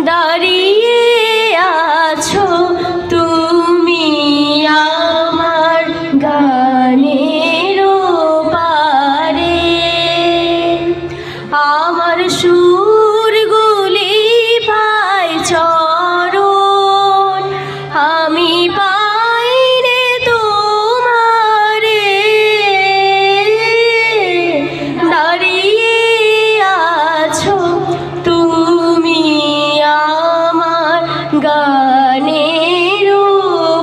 দাঁড়িয়ে আছো তুমি আমার গানের পারে। আমার সুরগুলি পায় চরণ, আমি পাই রে তোমারে। দাঁড়িয়ে আছো তুমি আমার গানের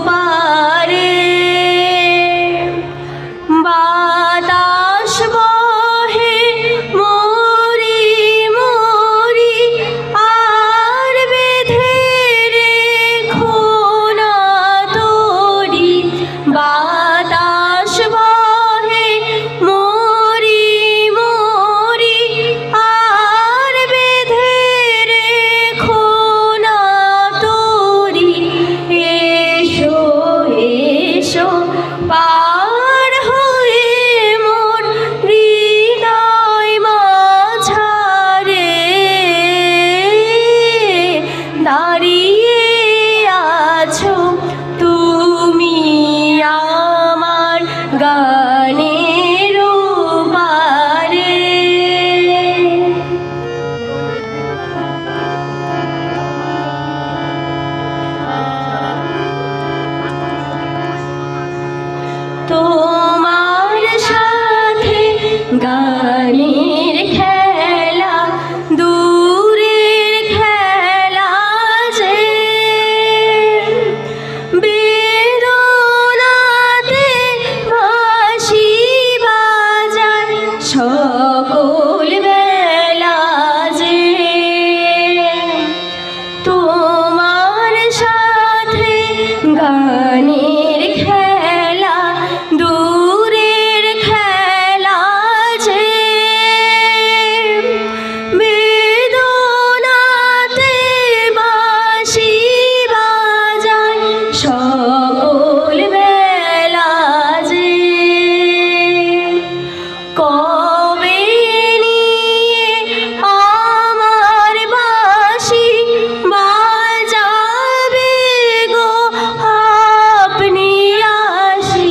পারে। বাতাস বহে মরি মরি আর বেঁধে রেখো না তোরি। বাতাস বহে মরি মরি আর বেঁধে রেখো না তোরি। এসো এসো পার হয়ে মোর হৃদয় মাঝারে। দাঁড়িয়ে আছো তুমি আমার গানের পারে। তোমার সাথে গানের খেলা দূরের খেলা যে। বেদনাতে বাঁশি বাজায় সকল বেলা যে। তোমার সাথে গানের খেলা দূরের খেলা যে। বেদনাতে বাঁশি বাজায় সকল বেলা যে। কবে নিয়ে আমার বাঁশি বাজাবে গো আপনি আসি।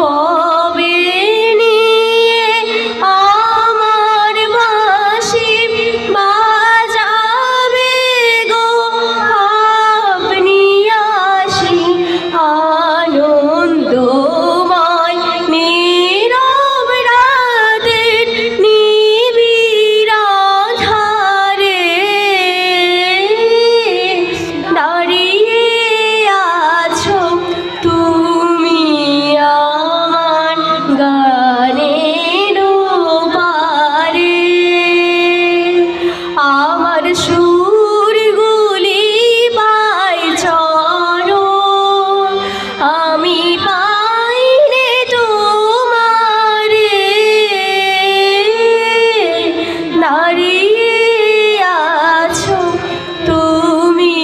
কবে নিয়ে আমার বাঁশি বাজাবে গো আপনি আসি। আনন্দময় নীরব রাতের নিবিড় আঁধারে। দাঁড়িয়ে আছো তুমি আমার গানের পারে। আমার সুরগুলি পায় চরণ, আমি পাই রে তোমারে। দাঁড়িয়ে আছো তুমি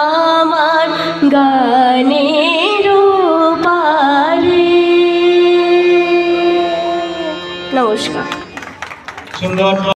আমার গানের পারে। নমস্কার। সুন্দর।